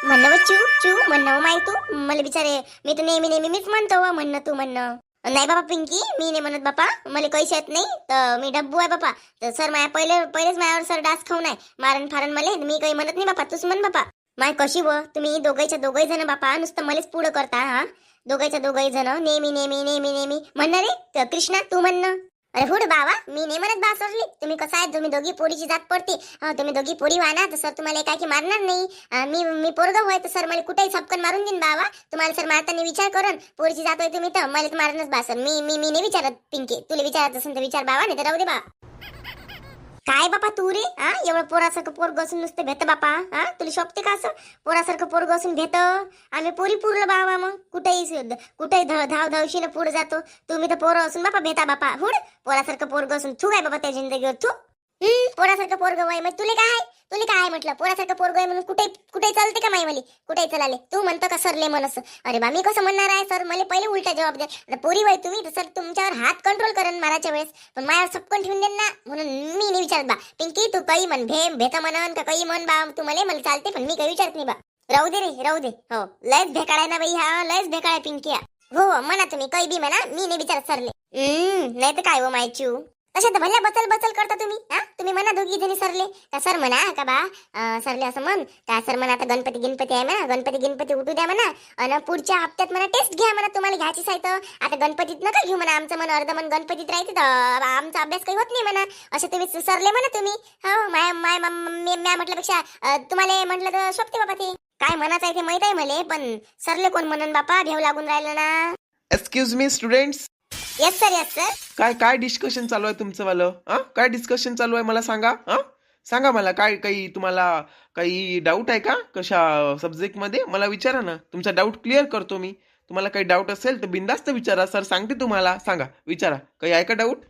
म्हणणं व चू चू म्हणणं माही तू मला बिचारे. मी तर नेहमी नेहमी मीच म्हणतो व म्हणणं तू म्हणणं. नाही बाबा पिंकी, मी नाही म्हणत बापा, मला काही येत नाही तर मी डब्बू आहे बापा. तर सर माझ्या पहिलेच माझ्यावर सर डास खाऊन आहे मारण फारण मला. मी काही म्हणत नाही बापा, तूच म्हण बापा. माय कशी व तुम्ही दोघही जण बापा नुसतं मलाच पुढं करता. हा दोघही जण नेहमी नेहमी नेहमी नेहमी म्हणणार रे कृष्णा तू म्हणणं. अरे हुड बाबा, मी नाही म्हणत बा सरली. तुम्ही कसं आहे, तुम्ही दोघी पोरीची जात पडते. तुम्ही दोघी पोरी व्हा ना तर सर तुम्हाला एकाकी मारणार नाही. मी पोरग होय तर सर मला कुठेही छपकन मारून देईन बाबा. तुम्हाला सर मारताना विचार करून पोरीची जात होय तुम्ही तर मला तर मारणच बा सर. मी नाही विचारत पिंकी, तुला विचारत असेल तर विचार बाबा, नाही तर राहू दे बा. काय बापा तू रे, एवढं पोरासारखं पोरग असून नुसतं भेट बापा. तुला शोभते का असं पोरासारखं पोरग असून भेट. आम्ही पोरी पुरलं बाबा, मग कुठेही धाव धावशीनं पुढे जातो. तुम्ही तर पोरं असून बापा भेटा बापा. हुड पोरासारखं पोरग असून तू काय बाबा त्या जिंदगीवर तू. पोरासारखं पोरग वय मग तुले काय म्हटलं. पोरासारखं पोरग आहे म्हणून कुठे चालते का माई कुठे चलाले तू म्हणतो का सरले म्हणस. अरे बा मी कसं म्हणणार आहे सर, मला पहिले उलटा जबाब द्या. आता पोरी वय तुम्ही तर सर तुमच्यावर हात कंट्रोल करेन माराच्या वेळेस, पण माझ्यावर सबकन ठेवून देईन ना, म्हणून मी नाही विचारत बा. पिंकी तू काही म्हण भेट म्हणन का काही म्हण बा, तू मला चालते पण मी काही विचारत नाही बा. राहू दे रे राहू दे. हो लयच भेकाळ आहे ना बाई, हा लयच भेकाळ आहे पिंकी. हो म्हणा तुम्ही काही बी म्हणा, मी नाही विचारत सरले. नाही तर काय हो मायचू, तशा तर भल्या बचल करता तुम्ही. तुम्ही म्हणा दोघी जणी सरले का सर म्हणा का बा. सरले असं म्हण का सर म्हणा आता गणपती आहे म्हणा, गणपती उठू द्या म्हणा आणि पुढच्या हप्त्यात म्हणा टेस्ट घ्या म्हणा, तुम्हाला घ्यायचीच आहे तर. आता गणपतीत नका घेऊ म्हणा, आमचं मन अर्ध मन गणपतीत राहते तर आमचा अभ्यास काही होत नाही म्हणा, असे तुम्ही सरले म्हणा तुम्ही. हो म्या म्हटल्यापेक्षा तुम्हाला म्हटलं तर शोभते बाबा. ते काय म्हणायचं आहे ते माहित आहे मला, पण सरले कोण म्हणून बापा भेव लागून राहिलं ना. Excuse me students. Yes sir. काय डिस्कशन चालू आहे तुमचं वालं? काय डिस्कशन चालू आहे मला सांगा. सांगा मला, काय काही तुम्हाला काही डाऊट आहे का कशा सब्जेक्ट मध्ये? मला विचारा ना, तुमचा डाऊट क्लिअर करतो मी. तुम्हाला काही डाऊट असेल तर बिंदास्त विचारा, सर सांगते तुम्हाला. सांगा विचारा, काही आहे का डाऊट?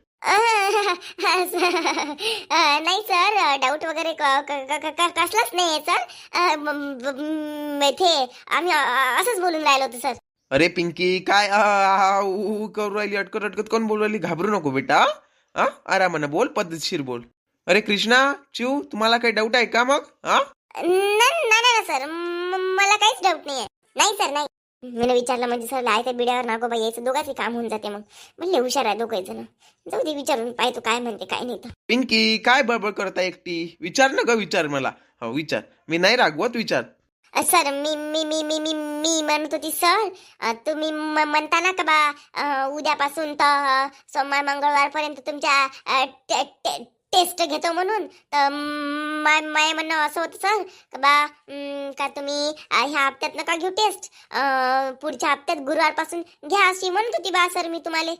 नाही सर, डाऊट वगैरे कसलाच नाही आहे सर. ते आम्ही असंच बोलून राहिलो होतो सर. अरे पिंकी, काय करू राहिली, अटकत कोण बोलू राहिली? घाबरू नको बेटा. आरामानं बोल, पद्धतशीर बोल. अरे कृष्णा, चिव, तुम्हाला काही डाऊट आहे का मग? नाही सर, मला काहीच डाऊट नाही आहे. नाही सर नाही. मी विचारलं म्हणजे सर लायचं बिड्यावर नागोबा यायचं, दोघांचे काम होऊन जाते. मग म्हणले हुशार आहे दोघे जण, जाऊ दे विचारून पाहतो काय म्हणते काय नाही तर. पिंकी, काय बडबड करता एकटी? विचार ना ग, विचार मला. हो विचार, मी नाही रागवत, विचार. सर मी म्हणत होती सर, तुम्ही म्हणता ना का बा उद्यापासून तर सोमवार मंगळवारपर्यंत तुमच्या टेस्ट घेतो म्हणून. तर माय म्हणणं असं होतं सर का बा का तुम्ही ह्या हप्त्यात नका घेऊ टेस्ट, पुढच्या हप्त्यात गुरुवारपासून घ्या अशी म्हणत होती बा सर मी तुम्हाला.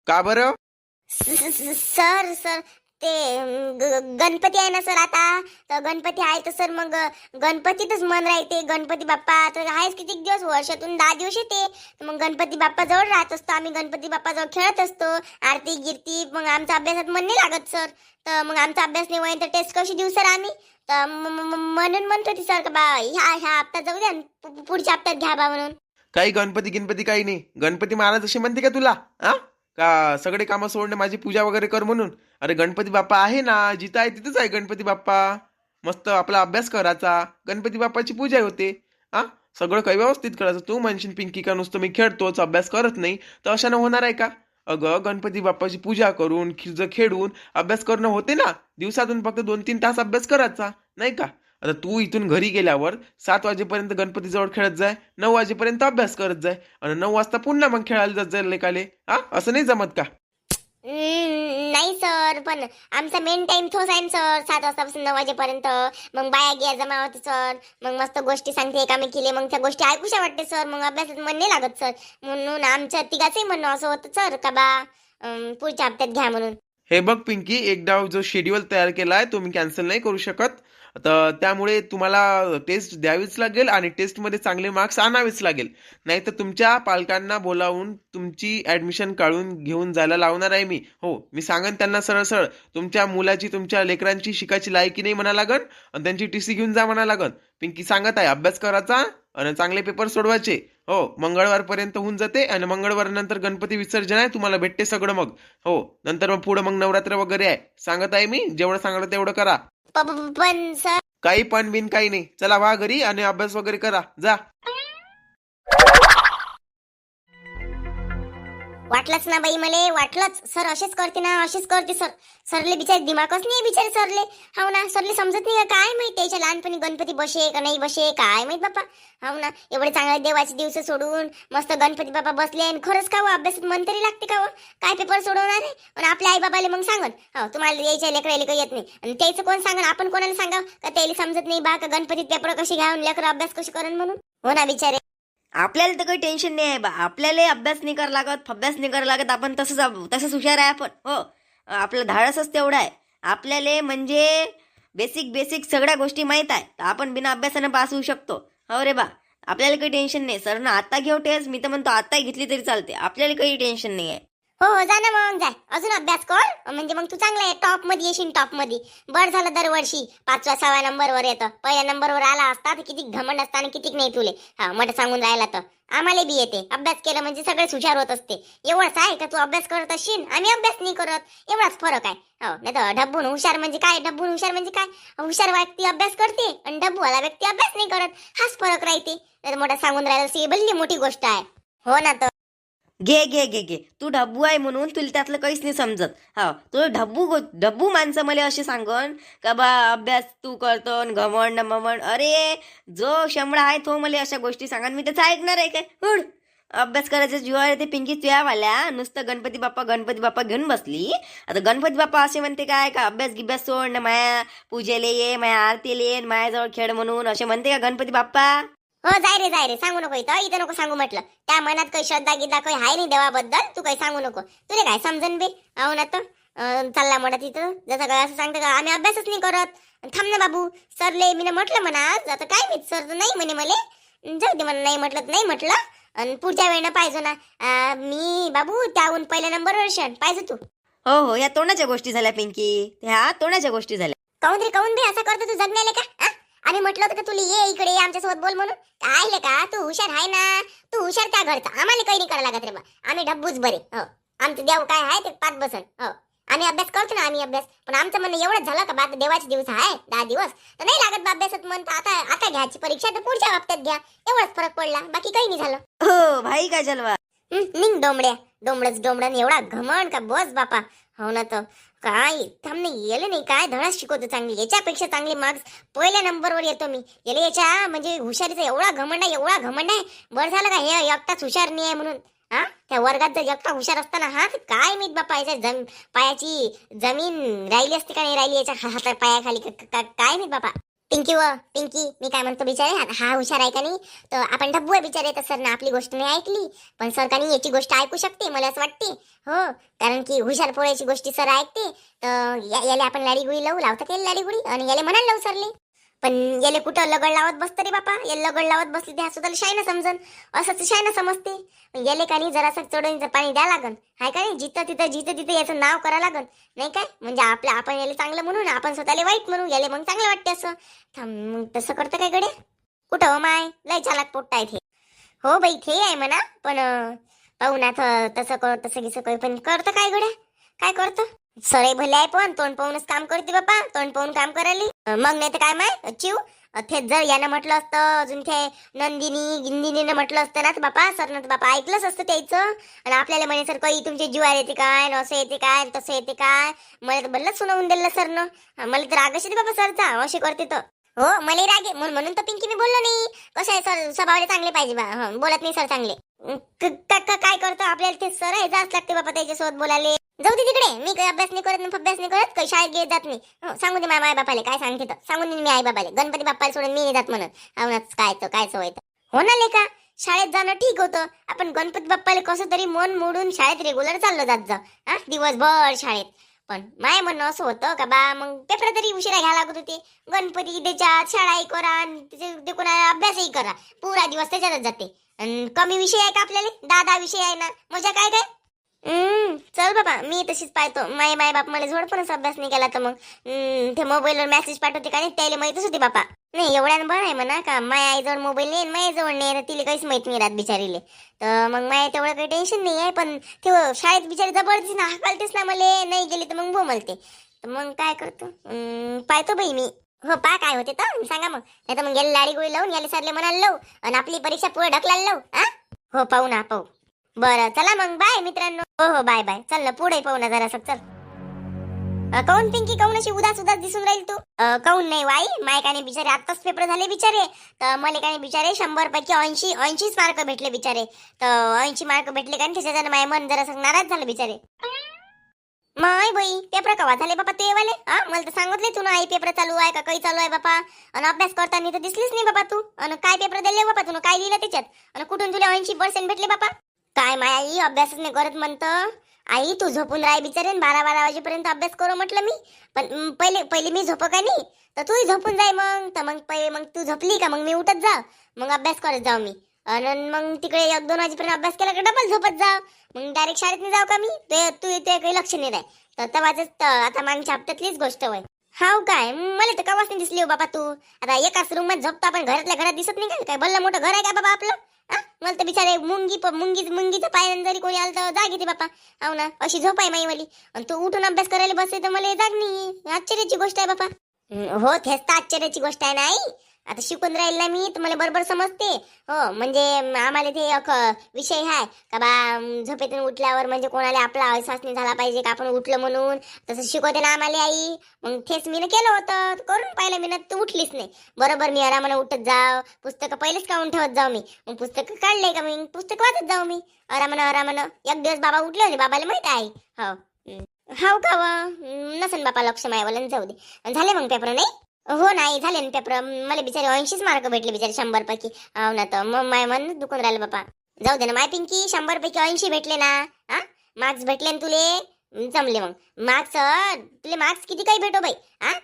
का बरं? सर ते गणपती आहे ना सर आता, तर गणपती आहे तर सर मग गणपतीतच मन राहते. गणपती बाप्पा तर आहेच किती दिवस, वर्षातून 10 दिवस येते. मग गणपती बाप्पा जवळ राहत असतो आम्ही, गणपती बाप्पा जवळ खेळत असतो, आरती गिरती. मग आमचा अभ्यासात मन नाही लागत सर, तर मग आमचा अभ्यास नाही होईल तर टेस्ट कशी देऊ सर आम्ही. तर म्हणून म्हणतो ती सर का बा ह्या हप्त्यात जाऊ द्या, पुढच्या हप्त्यात घ्या बा म्हणून. काही गणपती काही नाही. गणपती महाराज असे म्हणते का तुला? का सगळे कामं सोडणे, माझी पूजा वगैरे कर म्हणून? अरे गणपती बाप्पा आहे ना, जिथं आहे तिथंच आहे गणपती बाप्पा. मस्त आपला अभ्यास करायचा, गणपती बाप्पाची पूजा होते. सगळं काही व्यवस्थित करायचं. तू म्हणशील पिंकी का नुसतं मी खेळतोच अभ्यास करत नाही, तर अशानं होणार आहे का? अगं गणपती बाप्पाची पूजा करून खेळून अभ्यास करणं होते ना. दिवसातून फक्त 2-3 तास अभ्यास करायचा, नाही का? आता तू इथून घरी गेल्यावर 7 वाजेपर्यंत गणपतीजवळ खेळत जाय, 9 वाजेपर्यंत अभ्यास करत जाय, आणि 9 वाजता पुन्हा मग खेळायला जात जाईल लेकाले. असं नाही जमत का? नाही सर, पण आमचा मेन टाइम तोच आहे सर, 7 वाजतापासून 9 वाजेपर्यंत. मग बाया गिया जमा होते सर, मग मस्त गोष्टी सांगते एकामेकीले, मग त्या गोष्टी ऐकूशा वाटते सर. मग अभ्यासात मन नाही लागत सर, म्हणून आमच्या तिघाचंही म्हणणं असं होतं सर का बा पुढच्या हप्त्यात घ्या म्हणून. हे बघ पिंकी, एकदा जो शेड्यूल तयार केलाय तो मी कॅन्सल नाही करू शकत. तर त्यामुळे तुम्हाला टेस्ट द्यावीच लागेल आणि टेस्टमध्ये चांगले मार्क्स आणावेच लागेल. नाही तर तुमच्या पालकांना बोलावून तुमची ऍडमिशन काढून घेऊन जायला लावणार आहे मी. हो, मी सांगन त्यांना सरळ तुमच्या मुलाची, तुमच्या लेकरांची शिकायची लायकी नाही म्हणा लागन, आणि त्यांची टीसी घेऊन जा म्हणा लागन. पिंकी सांगत आहे, अभ्यास करायचा आणि चांगले पेपर सोडवायचे. हो, मंगळवारपर्यंत होऊन जाते, आणि मंगळवार नंतर गणपती विसर्जन आहे, तुम्हाला भेटते सगळं मग. हो, नंतर मग पुढे मग नवरात्र वगैरे आहे. सांगत आहे मी, जेवढं सांगलं तेवढं करा. पण सर काही पण बिन काही नाही. चला वा घरी आणि अभ्यास वगैरे करा. जा. वाटलंच ना बाई मले, वाटलंच. सर असेच करते ना, असेच करते सर. सरले बिचारे दिमागच नाही बिचारे सरले. हो ना, सरले समजत नाही का काय माहित त्याच्या लहानपणी गणपती बसे का नाही बसे काय माहित बाप्पा. हो ना, एवढे चांगले देवाचे दिवस सोडून मस्त गणपती बाप्पा बसले आणि खरंच का हो अभ्यासात मन तरी लागते का हो? काय पेपर सोडवणार आहे आणि आपल्या आई बाबाला मग सांगत हो तुम्हाला यायच्या लेकराला काही येत नाही आणि त्याचं कोण सांगन? आपण कोणाला सांगाव का त्याला समजत नाही बा का गणपतीत पेपर कसे घ्यावून लेकर अभ्यास कसे करून म्हणून. हो ना बिचारे. आपल्याला तर काही टेन्शन नाही आहे बा. आपल्याला अभ्यास नाही करावं लागत, अभ्यास नाही करावं लागत. आपण तसंच हुशार आहे आपण. हो, आपलं धाडसच तेवढं आहे आपल्याला. म्हणजे बेसिक सगळ्या गोष्टी माहीत आहे, तर आपण बिना अभ्यासानं पास होऊ शकतो. हो रे बा, आपल्याला काही टेन्शन नाही. सरनं आता घेऊ टेस्ट, मी तर म्हणतो आताही घेतली तरी चालते. आपल्याला काही टेन्शन नाही आहे. हो हो, जा ना मग, जाय अजून अभ्यास कर. म्हणजे मग तू चांगला आहे, टॉप मध्ये येशील. टॉप मध्ये बरं झालं दरवर्षी 5व्या 6व्या नंबरवर येतं. पहिल्या नंबरवर आला असता तर किती घमंड असता आणि किती नाही तुले. हा मग सांगून राहिला तर आम्हाला बी येते. अभ्यास केला म्हणजे सगळेच हुशार होत असते. एवढंच आहे का तू अभ्यास करत असशील, आम्ही अभ्यास नाही करत, एवढाच फरक आहे. हो, नाही तर ढब्बून हुशार म्हणजे काय? ढब्बून हुशार म्हणजे काय? हुशार व्यक्ती अभ्यास करते आणि ढब्बूवाला व्यक्ती अभ्यास नाही करत, हाच फरक राहते. नाही तर मोठा सांगून राहिला सी भल्ली मोठी गोष्ट आहे. हो ना. तर घे तू ढब्बू आहे म्हणून तुला त्यातलं काहीच नाही समजत. हा, तू ढब्बू माणसं मला असे सांगन का बा अभ्यास तू करतो घमंड ममंड. अरे जो शंभळा आहे तो मला अशा गोष्टी सांगा, मी त्याचं ऐकणार आहे काय? हुड, अभ्यास करायचं जीवावर ते पिंकी तुयावाल्या नुसतं गणपती बाप्पा घेऊन बसली. आता गणपती बाप्पा असे म्हणते काय का अभ्यास गिभ्यास सोड ना, माया पूजेले ये, माया आरतीले ये, मायाजवळ खेळ म्हणून असे म्हणते का गणपती बाप्पा? हो, जाय रे सांगू नको. इथं नको सांगू म्हटलं. त्या मनात काही श्रद्धा गिद्धा काही आहे नाही देवाबद्दल. तू काही सांगू नको. तुला काय समजन बे. हो ना. तर चालला मोठा तिथं जसं काय असं सांगतं का आम्ही अभ्यासच नाही करत. थांब ना बाबू, सरले मी म्हटलं म्हणा आज. आता काय मी सर नाही म्हणे मले, जाऊ दे म्हणा. नाही म्हटलं तर नाही म्हटलं. आणि पुढच्या वेळेनं पाहिजे ना. मी बाबू त्याहून पहिल्या नंबरवर शेण पाहिजे तू. हो, या तोंडाच्या गोष्टी झाल्या पिंकी, ह्या तोंडाच्या गोष्टी झाल्या. काऊन बे असं करतो तू जगण्याला का? आम्ही म्हटलं होतं का तुला ये इकडे आमच्यासोबत बोल म्हणून. काय का तू हुशार आहे ना, तू हुशार त्या घरचा. आम्हाला काही नाही करायला लागत रे बा. आम्ही डब्बूच बरे. हो, आमचं देव काय आहे ते पाच बसन. हो, आम्ही अभ्यास करतो ना, आम्ही अभ्यास. पण आमचं म्हणणं एवढंच झालं का बा देवाचे दिवस आहे 10 दिवस तर नाही लागत बा अभ्यासात मन. आता घ्यायची परीक्षा तर पुढच्या हप्त्यात घ्या. एवढाच फरक पडला, बाकी काही नाही झालं. हो भाई, काय जलवा. निघ डोमडन एवढा घमंड का बस बापा. हो ना. तर काय थांब नाही येले नाही काय धडाच शिकवतो चांगली. याच्यापेक्षा चांगले मार्क्स पहिल्या नंबरवर येतो मी. याला याच्या म्हणजे हुशारीचा एवढा घमंड आहे. बरं झालं का हे एकटाच हुशार नाही आहे म्हणून. हा, त्या वर्गात जर एकटा हुशार असताना हा काय मी बापा याच्या पायाची जमीन राहिली असते का नाही राहिली याच्या हाता पायाखाली काय मी बापा. पिंकी मी काय म्हणतो बिचारे, हा हुशार आहे का नाही तर आपण डब्बू आहे बिचारे. तर सरनं आपली गोष्ट नाही ऐकली, पण सर का नाही याची गोष्ट ऐकू शकते मला असं वाटते. हो, कारण की हुशार पोळ्याची गोष्टी सर ऐकते. तर याला आपण लाडीगुडी लावता केली लाडीगुडी आणि याला म्हणाल लावू सरले. पण याले कुठं लगड लावत बसतं रे बापा. याला लगड लावत बसली त्या सुद्धा शायना समजन, असंच शायना समजते. याले का नाही जरासं चढवणीचं पाणी द्या लागन, हाय का नाही. जिथं तिथं याचं नाव करा लागन नाही काय. म्हणजे आपण याला चांगलं म्हणून आपण स्वतःला वाईट म्हणू, याले मग चांगलं वाटते असं. मग तसं करतं काय गड्या? कुठं हो माय, लय चालाक पोट्टा आहे. हो बाई ते आहे म्हणा, पण पाहू ना तसं कर तसं गिसं कर. पण करतं काय गड्या, काय करतं? सरे भले आहे पण तोंड पाहूनच काम करते बापा. तोंड पाहून काम करायला मग नाही तर काय माय चिव. तेच जर यानं म्हटलं असतं, अजून ते गिंदिनीनं म्हटलं असतं ना तर बापा सरनं तर बापा ऐकलंच असतं त्याचं. आणि आपल्याला म्हणे सर काही तुमचे जीवार येते काय, असं येते काय, तसं येते काय. मला तर बल्लच सुनावून दिलं सरनं. मला तर रागच येते बाबा सरचा, असे करते तर. हो, मला रागे म्हणून तर पिंकी मी बोललो नाही. कसं आहे सर स्वभावाला चांगले पाहिजे बा. बोलत नाही सर चांगले. काय करतो आपल्याला ते सर आहे जास्त लागते बाबा त्याच्यासोबत बोलायला. जाऊ दे तिकडे. मी काही अभ्यास नाही करत काही शाळेत घेत जात नाही. सांगू दे माझ्या आई बापाले काय सांगते तर सांगून दे मी आई बाबाले. गणपती बाप्पाला सोडून मी नाही जात म्हणत. आवनाच काय सवय तर. हो ना लेका, शाळेत जाणं ठीक होतं. आपण गणपती बाप्पाला कसं तरी मन मोडून शाळेत रेग्युलर चाललो जात जा. हा, दिवसभर शाळेत. पण माय म्हणणं असं होतं का बा मग पेपर तरी उशिरा घ्यायला लागत होते. गणपती त्याच्यात शाळाही करा ते कोणा अभ्यासही करा. पुरा दिवस त्याच्यातच जाते. आणि कमी विषय आहे का आपल्याला? 10 विषय आहे ना. मजा काय. चल बाबा, मी तशीच पाहतो. माय बाप मला झोडपणच अभ्यास नाही केला तर मग ते मोबाईलवर मेसेज पाठवते का नाही त्याला माहितच होती बापा. नाही एवढ्यानं बरं आहे म्हणा का माया आईजवळ मोबाईल नाही, माझ्याजवळ नाही, तिला काहीच माहित नाही राहत बिचारीले. तर मग माया तेवढं काही टेन्शन नाही आहे. पण ते शाळेत बिचारी जबरदस्ती ना हाकालतेस ना मला, नाही गेली तर मग बोमलते. तर मग काय करतो पाहतो बाई मी. हो पा काय होते तर सांगा मग, नाही तर मग गेले लाडी गोळी लावून याले सरले म्हणायला लावू आणि आपली परीक्षा पुढे ढकलायला लावू. हो पाहू ना पाहू. बरं चला मग बाय मित्रांनो. हो हो बाय बाय. चल ना पुढे पाहू ना जरा चल. काऊन पिंकी काऊन अशी उदास उदास दिसून राहील तू? काऊन नाही वाई माय काने बिचारे आत्ताच पेपर झाले बिचारे, तर मला काने बिचारे 100 पैकी 80 मार्क भेटले बिचारे. तर 80 मार्क भेटले कारण त्याच्यानं माझे मन जरा नाराज झालं बिचारे. माय बाई पेपर कवा झाले बापा ते वाले? मला तर सांगितले तू ना आई पेपर चालू आहे का काही चालू आहे बापा, आणि अभ्यास करताना तर दिसलीच नाही बापा तू. आणि काय पेपर दिले बापा तू, काय लिहिलं त्याच्यात, आणि कुठून तुला 80% भेटले बापा? काय माय आई अभ्यासच नाही करत म्हणतं. आई तू झोपून राह बिचारे, 12 वाजेपर्यंत अभ्यास करू म्हटलं मी. पण पहिले मी झोप का नाही, तर तूही झोपून जाय मग. तर मग तू झोपली का मग मी उठत जा, मग अभ्यास करत जाऊ मी. आणि मग तिकडे 1-2 वाजेपर्यंत अभ्यास केला का डबल झोपत जा. मग डायरेक्ट शाळेत नाही जाऊ का मी? तू ते काही लक्ष नाही द्याय. तर तवाच आता मागच्या हप्त्यातलीच गोष्ट होय. हाव काय मला तर कवाच नाही दिसली हो बाबा तू. आता एकाच रूम मध्ये झोपतो आपण, घरातल्या घरात दिसत नाही का? काय भल्लं मोठं घर आहे का बाबा आपलं? मला तर बिचारे मुंगीचं पायानं जरी कोणी आलं तर जाग येते बापा. हो ना अशी झोप आहे माईवाली, आणि तू उठून अभ्यास करायला बसते तर मला जाग नाही. आश्चर्याची गोष्ट आहे बापा. हो तेच तर आश्चर्याची गोष्ट आहे ना आई. आता शिकून राहील ना मी, तुम्हाला बरोबर समजते. हो म्हणजे आम्हाला ते एक विषय आहे का बा, झोपेतून उठल्यावर म्हणजे कोणाला आपला अहसास नाही झाला पाहिजे का आपण उठलं म्हणून, तसं शिकवते ना आम्हाला आई. मग तेच मी केलं होतं, करून पाहिलं मी ना, तू उठलीच नाही बरोबर. मी आरामानं उठत जाव, पुस्तकं पहिलेच काढून ठेवत जाऊ मी. मग पुस्तकं काढले का मी पुस्तक वाचत जाऊ मी आरामानं. एक दिवस बाबा उठले होते, बाबाला माहित आहे. हो हाव का नसन बापा लक्ष मायवाला, जाऊ दे. झाले मग पेपर नाही? हो नाही झाले ना पेपर. मला बिचारे 80 मार्क भेटले बिचारे 100 पैकी. हो ना, तर मग माय मन दुखून राहिलं बापा. जाऊ दे ना माय पिंकी, 100 पैकी 80 भेटले ना. मार्क्स भेटले ना तुले, जमले मग मार्क्स. तुले मार्क्स किती काही भेटो बाई.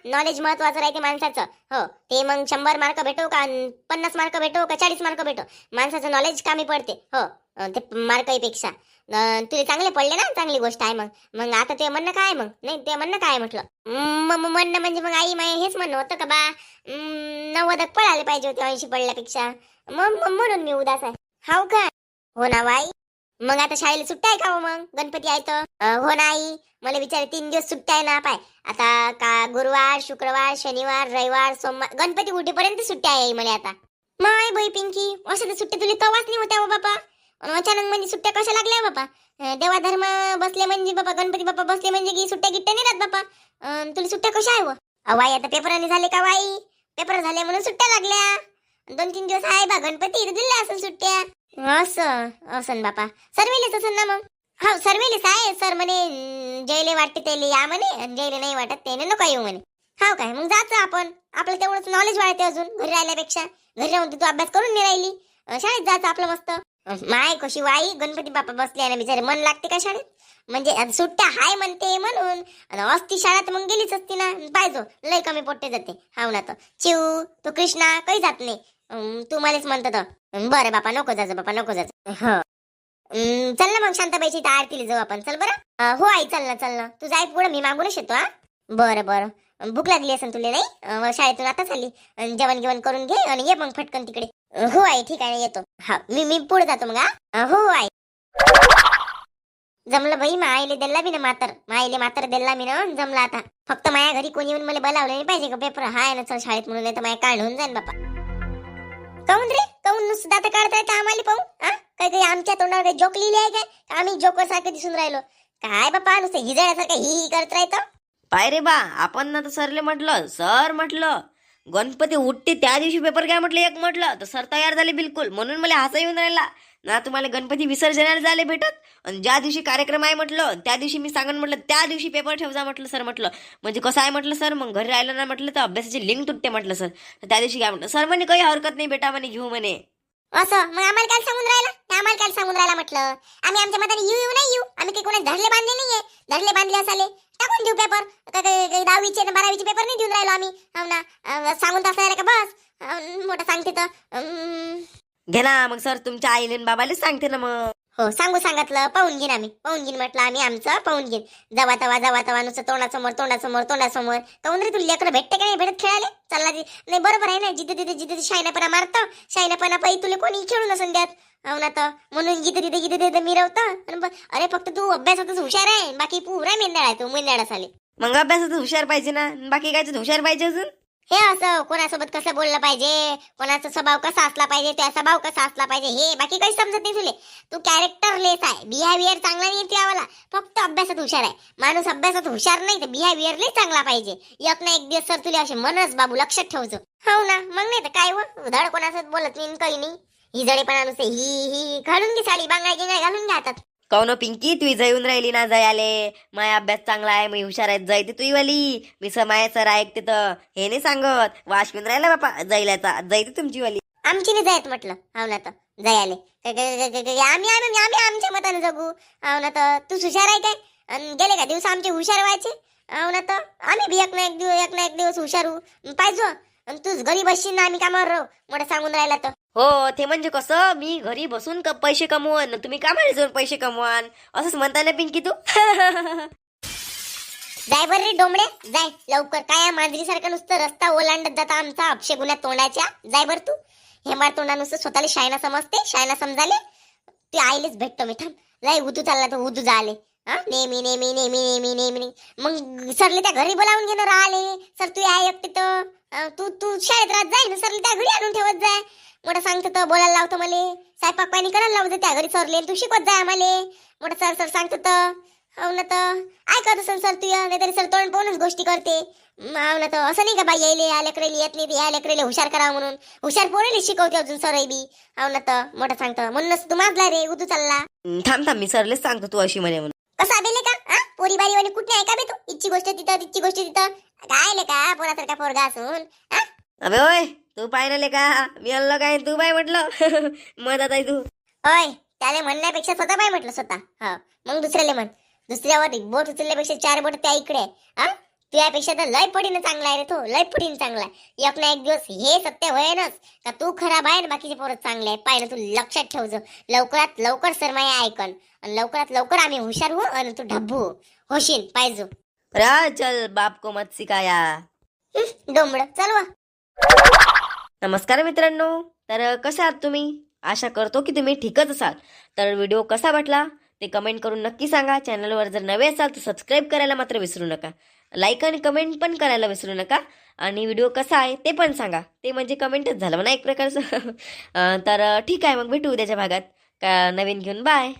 नॉलेज महत्वाचं राहते माणसाचं. हो ते मग 100 मार्क भेटो का 50 मार्क भेटो का 40 मार्क भेटो, माणसाचं नॉलेज कामी पडते. हो ते मार्कापेक्षा तुले चांगले पडले ना, चांगली गोष्ट आहे. मग आता ते म्हणणं काय? मग नाही ते म्हणणं काय म्हटलं? म्हणणं म्हणजे मग आई माय हेच म्हणणं होतं का बा 90 पडायला पाहिजे होते 80 पडल्यापेक्षा. मग म्हणून मी उदास आहे. हाव काय? हो ना बाई. मग आता शाळेला सुट्ट्या आहे का मग? गणपती आहे तर. हो ना आई, मला विचार 3 दिवस सुट्ट्या आहे ना. पाय आता का गुरुवार, शुक्रवार, शनिवार, रविवार, सोमवार, गणपती उठेपर्यंत सुट्ट्या आहे मला आता. माय बाई पिंकी असं तर सुट्ट्या तुला कवाच नाही होत्या हो बापा. अचानक म्हणजे सुट्ट्या कशा लागल्या बापा? देवा धर्म बसले म्हणजे बापा, गणपती बाप्पा बसले म्हणजे की सुट्ट्या गिट्ट्या नाही राहत बापा. तुला सुट्ट्या कशा आहे व? वाई आता पेपराने झाले का वाई? पेपर झाले म्हणून सुट्ट्या लागल्या. 2-3 दिवस आहे बा गणपती, दिल्या असेल सुट्ट्या. असं बापा सर्वेलेच असेल ना मग. हा सर्वेलेच आहे. सर म्हणे जयले वाटते त्याला या म्हणे, जयले नाही वाटत त्याने नको येऊ म्हणे. हाव काय? मग जायचं आपण, आपलं तेवढंच नॉलेज वाढते अजून घरी राहिल्यापेक्षा. घरी राहून तू अभ्यास करून नाही राहिली, शाळेत जायचं आपलं मस्त. माय कशी वाई गणपती बाप्पा बसले ना बिचारे, मन लागते का शाळेत? म्हणजे सुट्ट्या हाय म्हणते म्हणून. असती शाळा तर मग गेलीच असती ना. पाहिजो लय कमी पोट्टे जाते. हाव ना, तर चिऊ तो कृष्णा काही जात नाही. तू मलाच म्हणतो तर बरं बापा नको जायचं बापा नको जायचं. हो चल ना मग शांताबाईची इथं आरतीला जाऊ आपण. चल बरं. हो आई चल ना तू जाय पुढं, मी मागूनच येतो. बरं भूक लागली असेल तुला नाही? शाळेतून आता चालली, जेवण करून घे आणि ये मग फटकन तिकडे. हो आई ठीक आहे येतो. हा मी पुढे जातो मग. हो आई. जमलं बाई, मायले दिला मी ना मातर दिला मी ना. जमलं आता. फक्त माझ्या घरी कोणी येऊन मला बोलावलं नाही पाहिजे का पेपर हाय ना चल शाळेत म्हणून, नाही तर माझ्या काढ होऊन जाईन बापा. काऊन रे काऊन नुसतं आता काढताय तर आम्हाला पाहू? काही आमच्या तोंडावर काही जोक लिहिली आहे काय? आम्ही जोकर सारखं दिसून राहिलो काय बापा? नुसतं हिजळ्यासारखं ही करत राहतं. पाय रे बा, आपण ना तर सरले म्हटलं, सर म्हटलं गणपती उठते त्या दिवशी पेपर घ्या म्हटलं. एक म्हटलं तर सर तयार झाले बिलकुल, म्हणून मला हसा येऊन राहिला ना. तुम्हाला गणपती विसर्जनाला झाले भेटत, आणि ज्या दिवशी कार्यक्रम आहे म्हटलं त्या दिवशी मी सांगन म्हटलं त्या दिवशी पेपर ठेव जा म्हटलं. सर म्हटलं म्हणजे कसं आहे म्हटलं सर, मग घरी राहिलं ना म्हटलं तर अभ्यासाची लिंक तुटते म्हटलं. सर तर त्या दिवशी काय म्हटलं सर म्हणे काही हरकत नाही बेटा म्हणे घेऊ म्हणे. असं मग आम्हाला काय सांगून राहिला म्हटलं. आम्ही आमच्या मताने येऊ नाही येऊ, आम्ही काही कोणाचे धरले बांधले नाहीये. धरले बांधले असाले टाकून देऊ पेपर. काही 10वीचे 12वीचे पेपर नाही देऊन राहिलो आम्ही. हो ना सांगून तसं का बस मोठं सांगते तर घे ना मग सर तुमच्या आईले बाबाले सांगते ना मग. हो सांगितलं पाहून घेईन म्हटलं आम्ही आमचं पाहून घेईन. जवा तवा नुसतं तोंडासमोर. काऊन रे तुला लेकरं भेटते का नाही भेटत खेळायला? चालला नाही बरोबर आहे ना. जिथे शायनापणा मारतं, शायनापणा पाहिजे तुला कोणी खेळून नसून द्यात. हो ना, तर म्हणून जिथे मिरवतं. अरे फक्त तू अभ्यासातच हुशार आहे, बाकी पुरा मेंदाळ आहे तू, मेंदाळा साले. मग अभ्यासात हुशार पाहिजे ना, बाकी काय हुशार पाहिजे अजून. हे असं कोणासोबत कसं बोललं पाहिजे, कोणाचा स्वभाव कसा असला पाहिजे, त्या स्वभाव कसा असला पाहिजे, हे बाकी काही समजत नाही तुले. तू कॅरेक्टर लेस आहे, बिहेवियर चांगला नाही तुझ्यावाला, फक्त अभ्यासात हुशार आहे. माणूस अभ्यासात हुशार नाही तर बिहेवियर लई चांगला पाहिजे. एक ना एक दिवस सर तुला असे म्हणच बाबू लक्षात ठेवજો. हो ना, मग नाही तर काय व धड कोणासोबत बोलत नाही काही नाही. ही जडेपणा नुसते ही घालून घे साडी, बांगाय गिंगाय घालून घे हातात. कौन पिंकी तू जाऊन राहिली ना जयाले, माय अभ्यास चांगला आहे, मी हुशार आहे, जय ते तुई वाली, मी समाय सर ऐकते तर हे नाही सांगत, वाश घेऊन राहिला बापा जयल्याचा, जय ते तुमची वाली. आमची नाही जायत म्हटलं. हो ना तर जयाले आम्ही आम्ही आम्ही आमच्या मताने जगू. हो ना तर तू हुशार आहे काय? अन गेले का दिवस आमचे हुशार व्हायचे. हो ना तर आम्ही बी एक ना एक दिवस हुशार होऊ पाहिजे. आणि तूच घरी बसशील ना, आम्ही कामावर राहू मोठं सांगून राहिला तर. हो ते म्हणजे कसं, मी घरी बसून पैसे कमवान, तुम्ही कामाला जाऊन पैसे कमवान, असंच म्हणता ना पिंकी तू. जाय बरं रे डोंबड्या, जाय लवकर. काय मांजरीसारखं नुसतं रस्ता ओलांडत जाता आमचा अपशेगुन्या तोंडाच्या. जाय बर तू. हे मार तोंडा नुसतं स्वतःला शायना समजते, शायना समजाले. ते आईलेच भेटतो मी, थांब. लय उदू चालला तर उदू झाले. हा नेहमी नेहमी नेहमी नेहमी नेहमी मग सरले त्या घरी बोलावून घेणं राहिले. सर तू आहे एकटे तर तू तू शाळेत राहत जाय ना, सरले त्या घरी आणून ठेवत जाय. मोठं सांगतो तर बोलायला लावतो मले, स्वयंपाक पाणी करायला लावतो त्या घरी सरले, तू शिकवत जाय आम्हाला. मोठं सर सर सांगतो तर. हो ना तर ऐकत असेल सर तुया, नाहीतरी सर तोंड पाहूनच गोष्टी करते. हो ना तर असं नाही का बाई यायले या लेकरेले येत नाही, या लेकरेले हुशार करा म्हणून. हुशार पोरेले शिकवते अजून सर बी. हो ना तर मोठं सांगतो म्हणूनच तू माजला रे, उतू चालला. थांब थांब, मी सरलेच सांगतो तू अशी म्हणे म्हणून. कसा बेले का पोरी बारी वाली कुठे आहे का बे तू? इच्छी गोष्ट तिथं तिची गोष्ट तिथं. काय ले का पोरासारखा पोरगा असून. अबे ओय, तू पाहिलं का मी अल्ल काय तू बाय म्हटलं. मदत आहे तू. होय, त्याला म्हणण्यापेक्षा स्वतः बाय म्हटलं स्वतः. हा मग दुसऱ्याला म्हण. दुसऱ्यावर बोट उचलल्यापेक्षा 4 बोट त्या इकडे आहे. तुझ्यापेक्षा तर लय पडीनं चांगला आहे रे तो, लय पडीनं चांगला आहे. एक ना एक दिवस हे सत्य होईनच का तू खराब आहे ना बाकीचे पोरं चांगले आहे. पाहिलं तू लक्षात ठेवજો. लवकरात लवकर सर माया ऐकन आणि लवकरात लवकर आम्ही हुशार हो आणि तू ढब्बू होशील पाहिजो. रा चल बाप को मत सिकाया. डोंबड चल वा. नमस्कार मित्रांनो, तर कसे आहात तुम्ही? आशा करतो की तुम्ही ठीकच असाल. तर व्हिडिओ कसा वाटला ते कमेंट करून नक्की सांगा. चॅनलवर जर नवे असाल तर सबस्क्राईब करायला मात्र विसरू नका. लाईक आणि कमेंट पण करायला विसरू नका. आणि व्हिडिओ कसा आहे ते पण सांगा. ते म्हणजे कमेंटच झालं म्हणा एक प्रकारचं. तर ठीक आहे, मग भेटू उद्याच्या भागात का नवीन घेऊन. बाय.